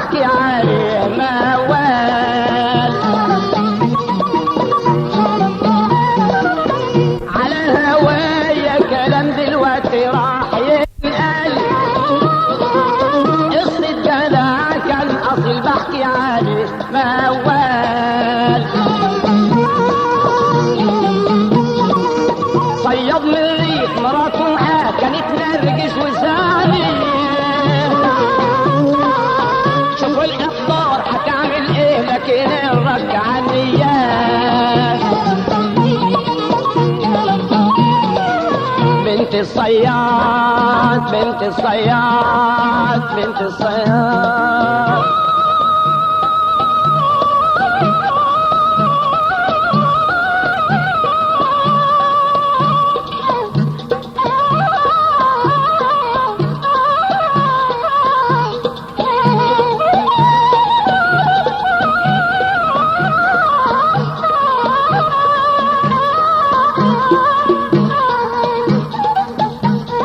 بحكي عليه موال. على الهوايا كلام دلوقتي راح ينقل، قصة جدع كان اصل بحكي عليه موال. صياد من الريف مراته معاه كانت نرجس وسالي، شوفوا الاقدار هتعمل ايه لكن الرجع النيات. بنت الصياد بنت الصياد بنت الصياد،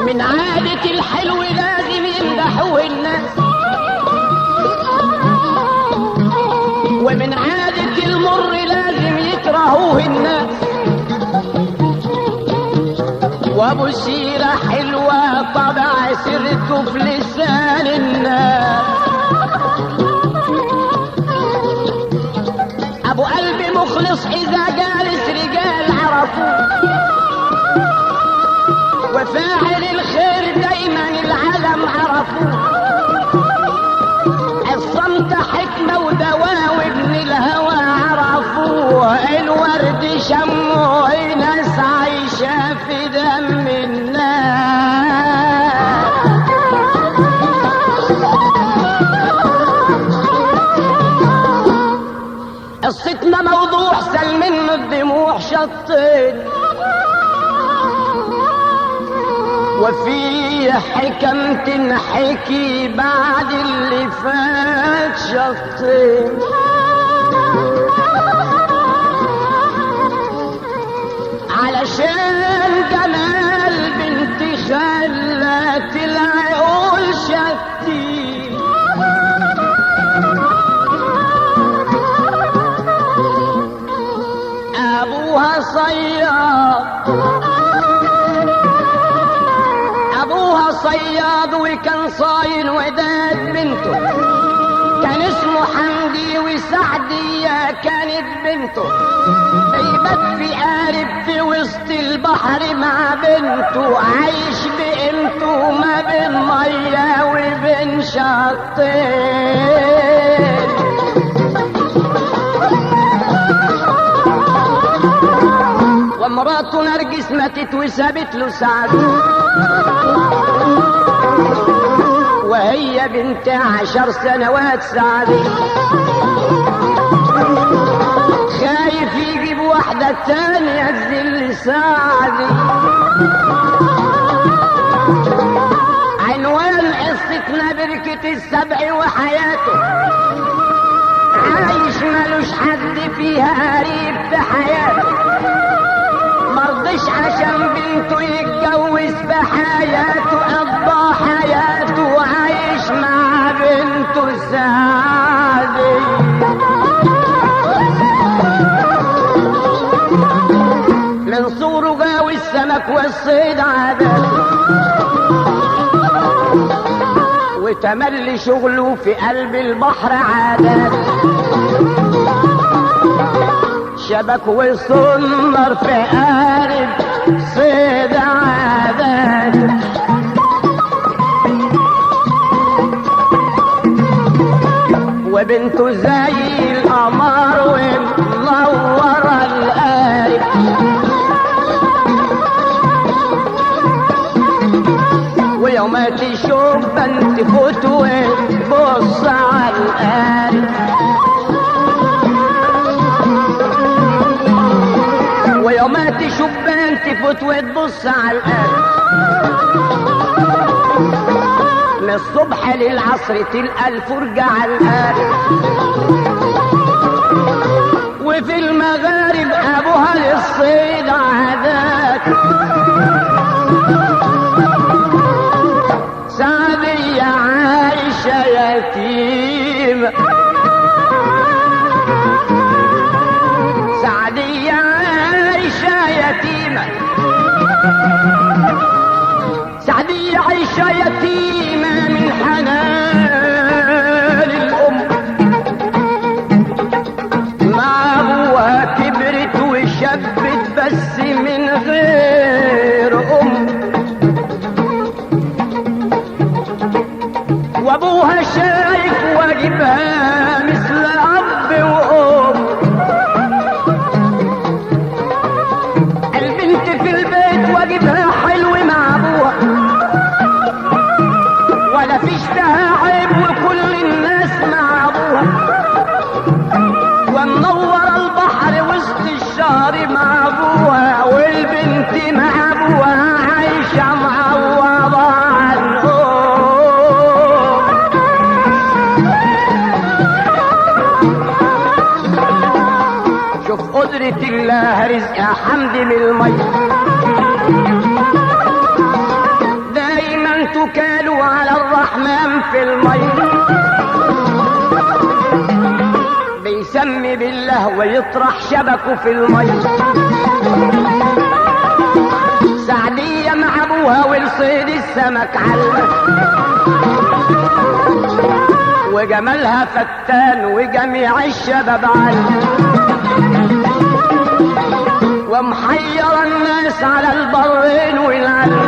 من عادة الحلو لازم يمدحوه الناس، ومن عادة المر لازم يكرهوه الناس. وابو سيرة حلوة طبع سيرته في لسان الناس. ابو قلب مخلص اذا جالس رجال عرفوه، وفاعل الخير دايما العالم عرفوه. الصمت حكمة ودواء وابن الهوى عرفوه. الورد شمه ناس عايشة في دم الناس. قصتنا موضوع سل منه الدموع شطين، وفي حكم تنحكي بعد اللي فات شطين. علشان جمال بنت خلت العقول شتين. ابوها صياد، ابوها صياد وكان صاين وداد بنته. كان اسمه حمدي وسعدية كانت بنته. بيبات في قارب في وسط البحر مع بنته، عايش بقيمته ما بين مية وبين شطين. ومراته نرجس ماتت وسابت له سعد، وهي بنت 10 سنوات سعدي. خايف يجيب واحدة تانية تذل سعدي. عنوان قصتنا بركة السبع وحياته. عايش ملوش حد فيها قريب في حياته، مرضيش عشان بنته يتجوز بحياته. قضى حياته عايش مع بنته سعدي. من صوره غاوي السمك والصيد عادات، وتملي شغله في قلب البحر عادات. شبك وصنر في قارب صيد عادات. وبنته زي القمر ومنورة القارب. ويوم تشوف بنت فوت وتبص على القارب. ويوم تشوف بنت فوت وتبص على القارب. من الصبح للعصر تلقى الفرجة على القارب. وفي المغارب ابوها للصيد عادات. سعدية عايشة يتيمة يتيمة من حنان الأم، مع أبوها كبرت وشبت بس من غير أم، وأبوها شايف واجبها مثل أب وأم. البنت في البيت واجبها حلو مع أبوها، ولا فيش لها عيب وكل الناس مع أبوها، ومنور البحر وسط الشهر مع أبوها، والبنت مع أبوها عايشة معوضة عن شوف قدرة الله رزق حمد من المية، دايما تكالوا على الرحمن في المية، بيسمي بالله ويطرح شبكه في المية. سعدية مع ابوها والصيد السمك علم، وجمالها فتان وجميع الشباب علم، ومحير الناس على البرين والعلم،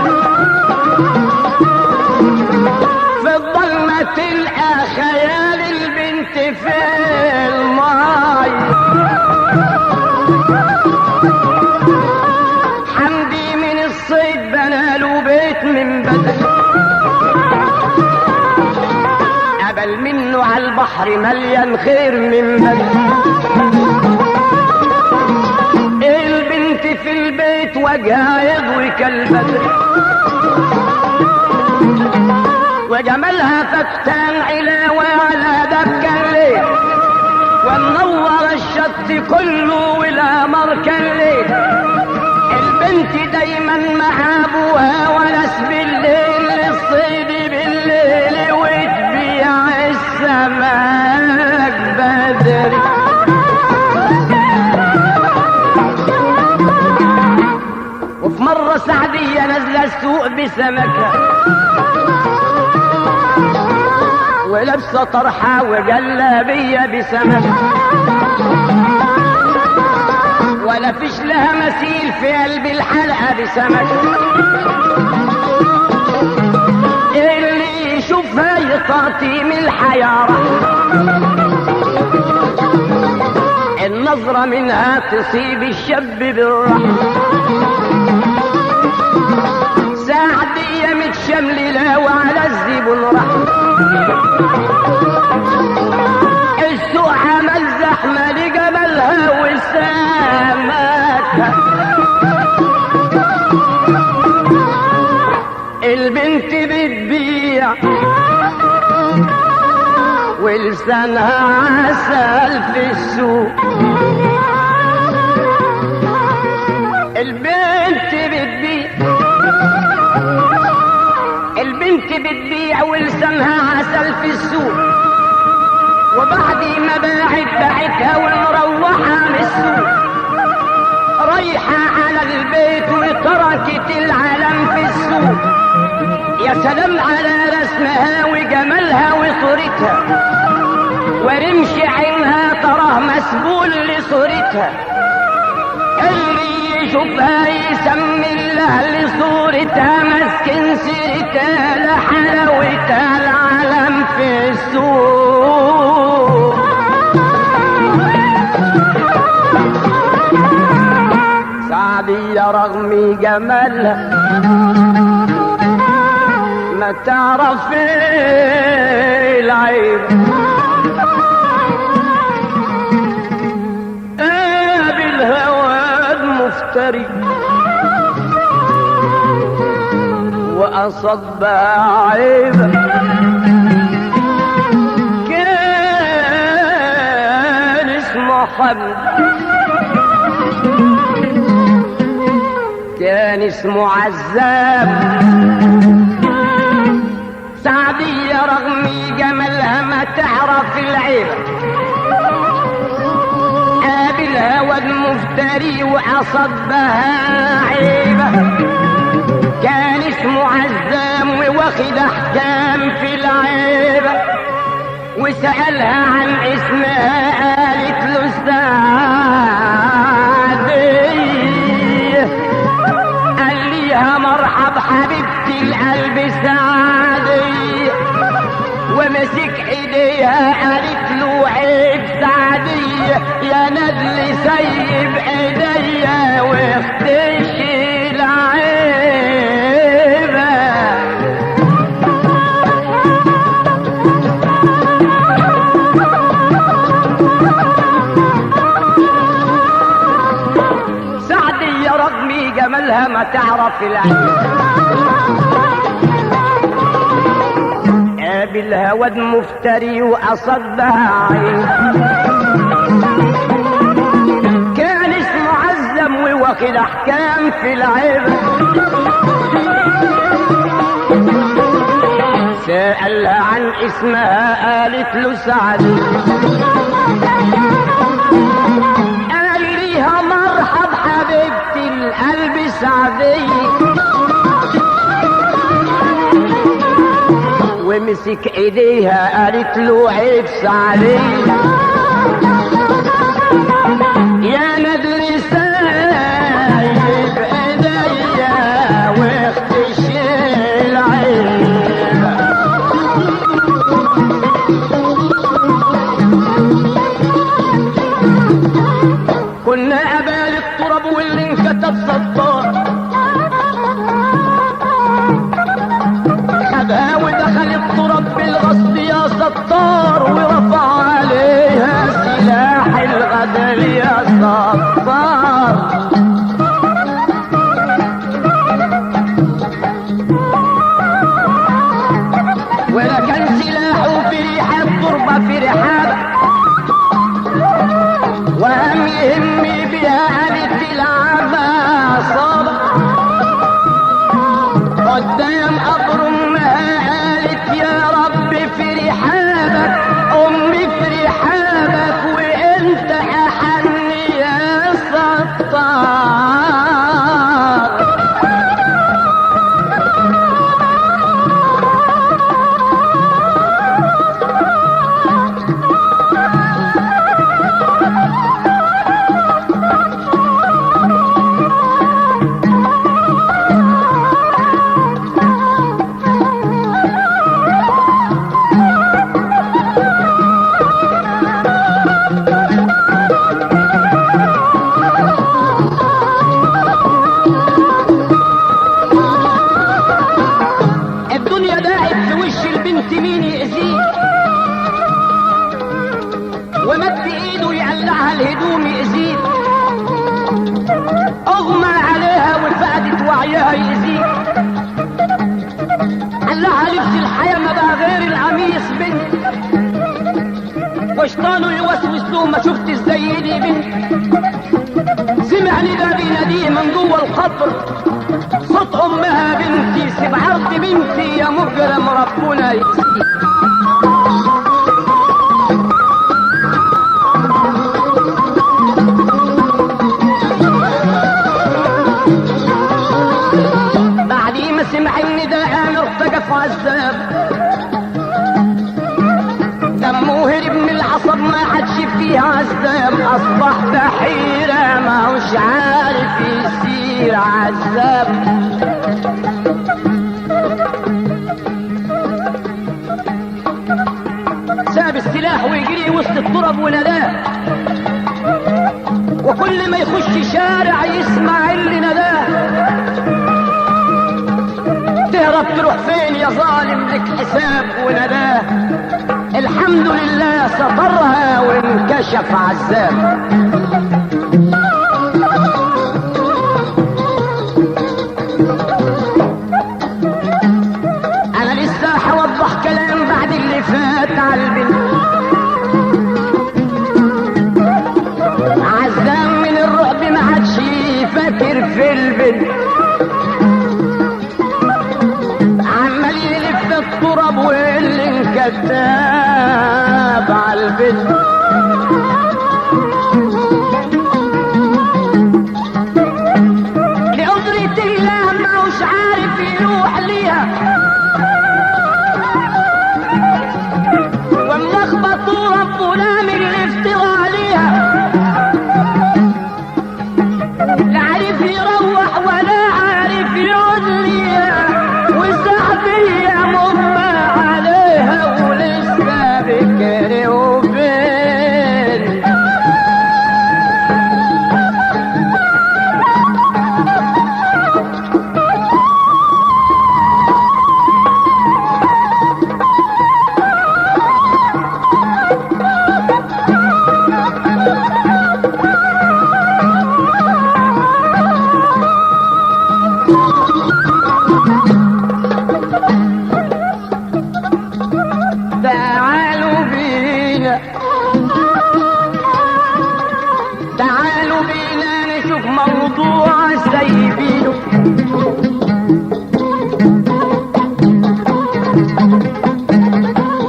في الظلمة تلقى خيال البنت في الماي. حمدي من الصيد بناله بيت من بدر، قبل منه على البحر مليان خير من بدر. البنت في البيت وجهها يضوي كالبدر، وجمالها فتان علاوة على دبك الليل، ومنور الشط كله والقمر كالليل. البنت دايما مع ابوها وناس بالليل للصيد بالليل، وتبيع السمك بدري. وفي مرة سعدية نزل السوق بسمكة، ولبسة طرحة وجلابية بسمكة، ولا فيش لها مثيل في قلب الحلقة بسمكة. اللي يشوفها يطاطي من الحيارة، النظرة منها تصيب الشاب بالرحمة. سعدية متشملة وعلى الزبون رحمة، السوق عمل زحمة لجمالها وسامتها. البنت بتبيع ولسانها عسل في السوق، البنت بتبيع ولسانها عسل في السوق. وبعد ما باعتها ومروحة من السوق، رايحة على البيت وتركت العالم في السوق. يا سلام على رسمها وجمالها وصورتها، ورمش عينها تراه مسبول لصورتها. اللي يشوفها يسمي الله لصورتها، مسكن سيرتها لحلاوتها العالم في السوق. سعدية رغم جمالها ما تعرف العيب، بالهوى المفتري وأصبها عيبا. كان اسمه حمد، كان اسمه عذاب. سعدية رغم جمالها ما تعرف العيب، بالهوى المفتري وأصبها عيبة. كان اسمه عزام وواخد احكام في العيبة، وسألها عن اسمها قالت له سعدية. قال ليها مرحب حبيبتي القلب سعدية، ومسك ايديها قالت له عيب سعدية يا ندل سيب ايديا واختشي العيبة. سعدية رغم جمالها ما تعرف العيب، قابلها واد مفتري وأصدها عين. كان اسمه عزم وواخد احكام في العيبة، سألها عن اسمها قالت له سعدي. قال ليها مرحب حبيبتي القلب سعدي، ومسك ايديها قالت له عيب سعدي يا ندل سايب ايديا واختشي العيب. كنا قبال التراب واللي انكتب سطار، خدها ودخل التراب بالغصب يا ستار، ورفع عليها سلاح الغدر يا ستار. ولا كان سلاحه في ريحة التربة في رحابة، وهم يهمي بها قالت العبا صابة. قدام قبر امها قالت يا رب في رحابك امي في رحابك وانت احن يا ستار. مين يأذيه ومد ايده يقلعها الهدوم يأذيه، اغمى عليها وفقدت وعيها يأذيه، قلعها لبس الحياة ما بقى غير القميص بنت، وشطانه يوسوس له ما شفت ازاي دي بنت. سمع ندى بيناديه من جوه القبر صوت امها بنتي سيب عرض بنتي يا مجرم ربنا يسيب. بعد ما سمع الندى قام ارتجف عذاب، دمه هرب من العصب ما عادش فيه عذاب، اصبح بحيرة ما هوش عارف يسير عذاب. ساب السلاح ويجري وسط التراب وناداه، وكل ما يخش شارع يسمع اللي نداه. تهرب تروح فين يا ظالم لك حساب ونداه، الحمد لله سطرها وانكشف عذاب. انا لسه هوضح كلام بعد اللي فات على البنت. عذاب من الرعب ما عادش فاكر في البنت، عمال يلف التراب واللي انكتاب على البنت. لقدرة الله ما هوش عارف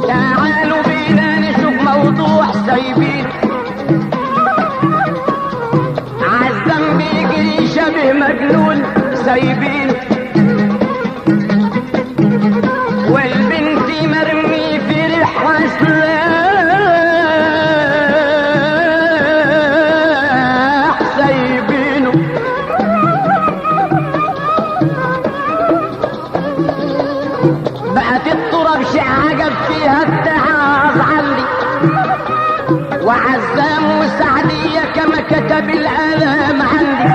تعالوا بينا نشوف موضوع سايبين عالذنب يجري شبه مجنون سايبين والبنت مرمي في ريحها سلاح سايبينه بقت التراب شيء عجب فيها التعاظ عندي وعزام وسعدية كما كتب الآلام عندي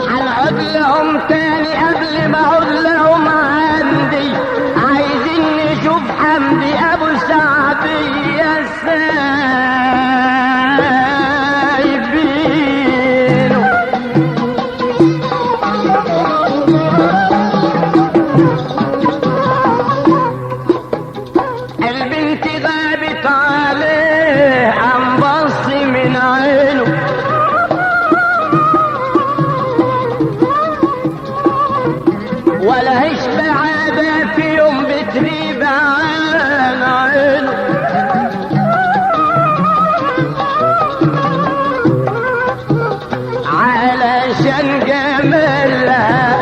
هنعود لهم تاني قبل ما اعود لهم عندي عايزين نشوف حمدي ابو سعدية سايبينه البنت غابت عليه عم بص من عينه ولا هيش بعادة في يوم بتريب عن عينه علشان جمالها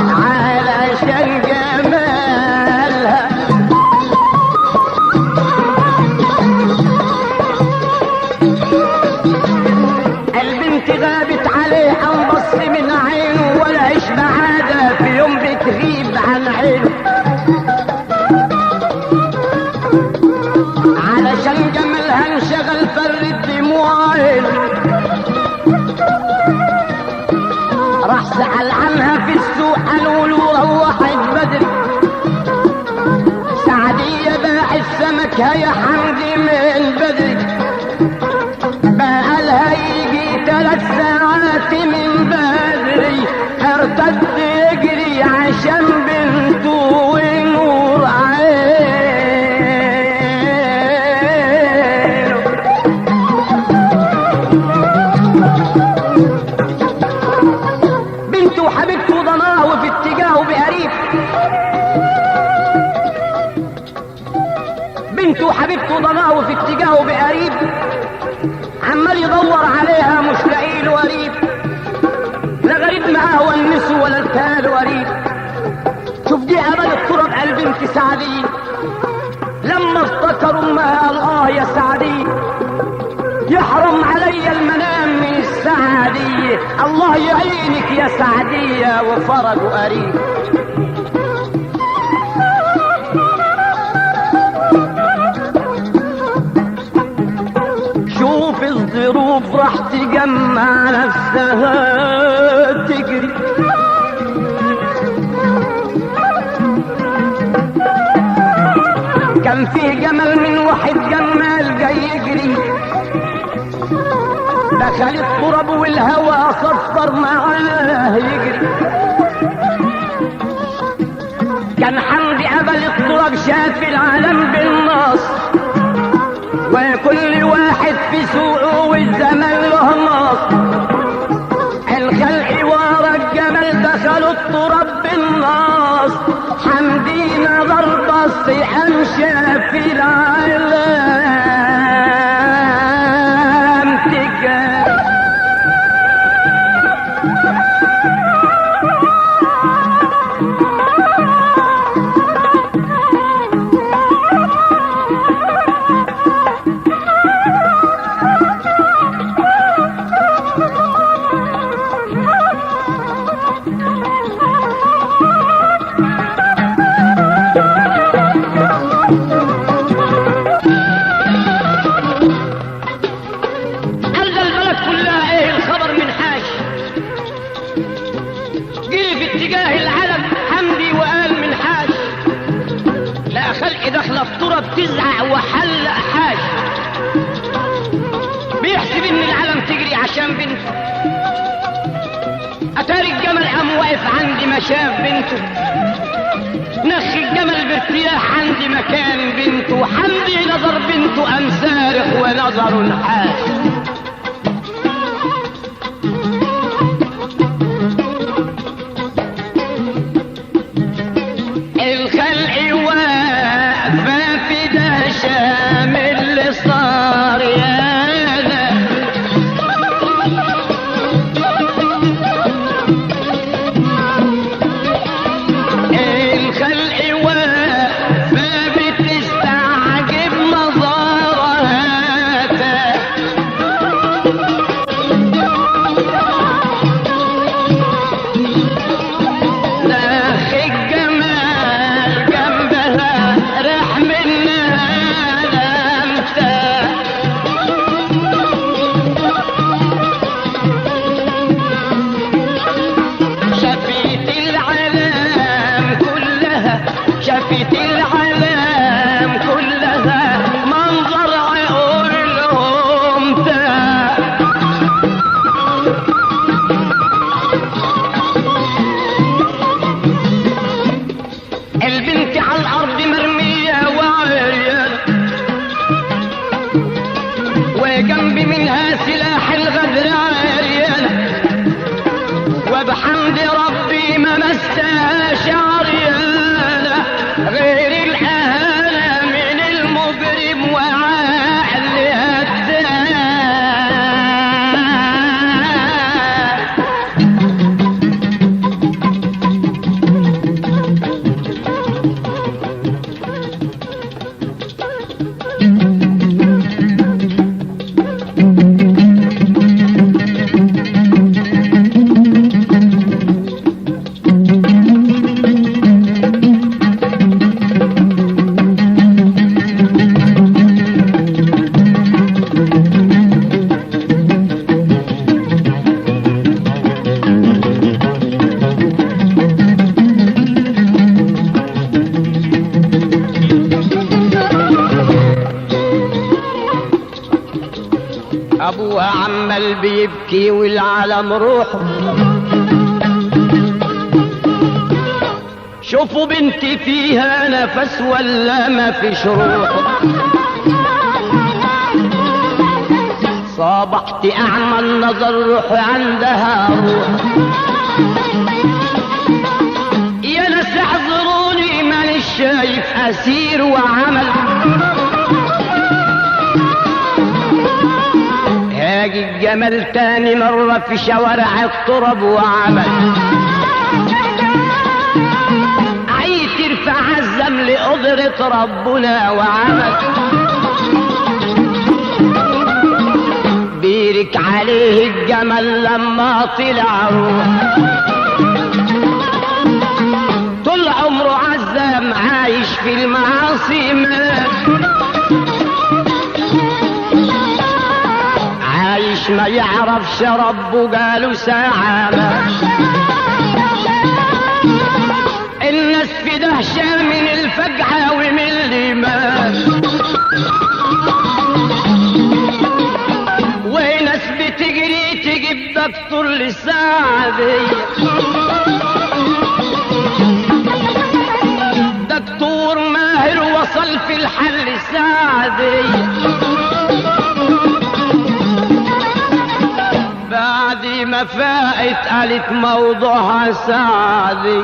علشان جمالها البنت غابت عليه انبص من عينه ولا عيش بعادة في يوم بتغيب عن عينه علشان جمالها انشغل فرد دموع عينه راح سأل عنها في السوق قالوا له روحت بدري سعدية باع السمك هيا حمدي من بدري بقالها يجي 3 ساعات من بدري ارتد يجري عشان بنته ونور عينه بنته وحبيبته ضناه في اتجاهه بقريب بنته وحبيبته ضناه في اتجاهه بقريب عمال يدور عليها مش لاقي له قريب لا غريب معاه ونسه ولا التال قريب شوف دي امل التراب قال بنت سعدي لما افتكروا امها قال يا سعدي يحرم علي المنام من السعدية الله يعينك يا سعدية وفرج قريب شوف الظروف راح تجمع نفسها تجري كان فيه جمل من واحد جمال جاي يجري دخل التراب والهوى صفر معاه يجري كان حمدي قبل التراب شاف العالم بالنص وكل واحد في سوقه والزمن له نص الخلق ورا الجمل دخلوا التراب بالنص حمدي نظر بص قام شاف العالم تجاري تزعق وحلق حاج بيحسب ان العالم تجري عشان بنته اتاري الجمل قام واقف عندي ما شاف بنته نخ الجمل بارتياح عند مكان بنته، حمدي نظر بنته قام صارخ ونظر حاش. الخلق واقفة في دهشة من اللي صار يانا، الخلق واقفة بتستعجب نظرها، ناخ الجمال جنبها راح منها لمسة، شفيت العالم كلها، شفيت العالم كلها منظر عقولهم ده. البنت على الارض مرمية وعريانة، وجنب منها سلاح الغدر عريانة، وبحمد ربي ما مساش عريانة غير الأهانة من المجرم وعقل الدار. ابوها عمال بيبكي والعالم روحه، شوفوا بنتي فيها نفس ولا ما فيش روح، صبحت اعمى النظر روحي عندها روح، يا ناس احذروني مانيش شايف اسير وعمل، هاجي الجمل تاني مرة في شوارع التراب وعمل، عيت يرفع عزم لقدرة ربنا وعمل، بيرك عليه الجمل لما طلع روح، طول عمره عزم عايش في المعاصي مات، عايش ما يعرفش ربه قالوا ساعة مات، الناس في دهشة من الفجعة ومن اللي مات، وناس بتجري تجيب دكتور للساعة دي، دكتور ماهر وصل في الحل الساعة دي، بعد ما فاقت قالت موضوعها سعدي،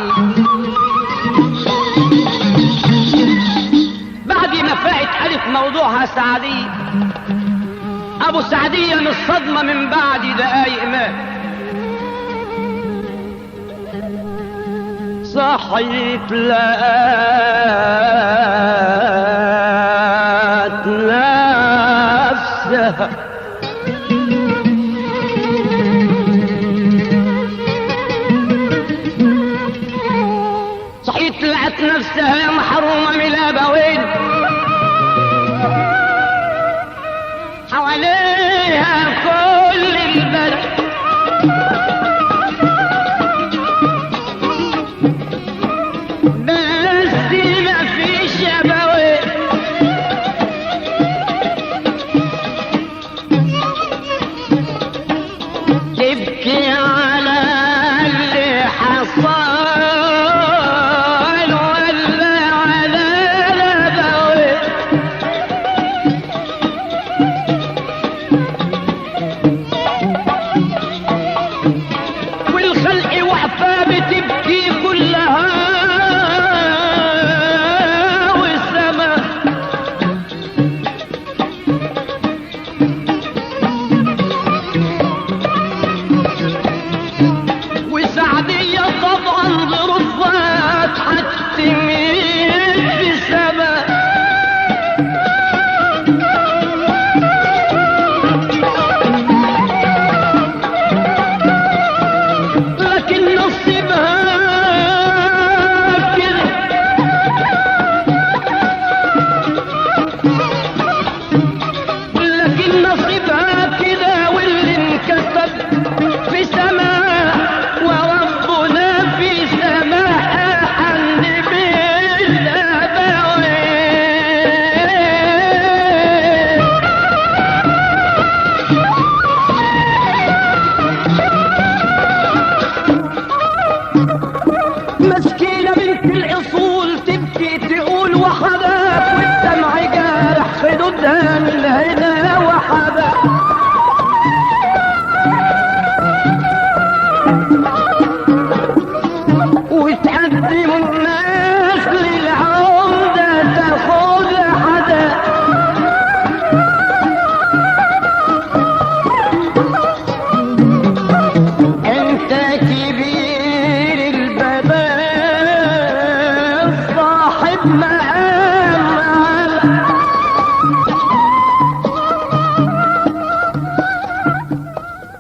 بعد ما فاقت قالت موضوعها سعدي، ابو سعدية من الصدمة من بعد دقايق مات، صحيت لقات نفسها نفسها محرومة من الابوين،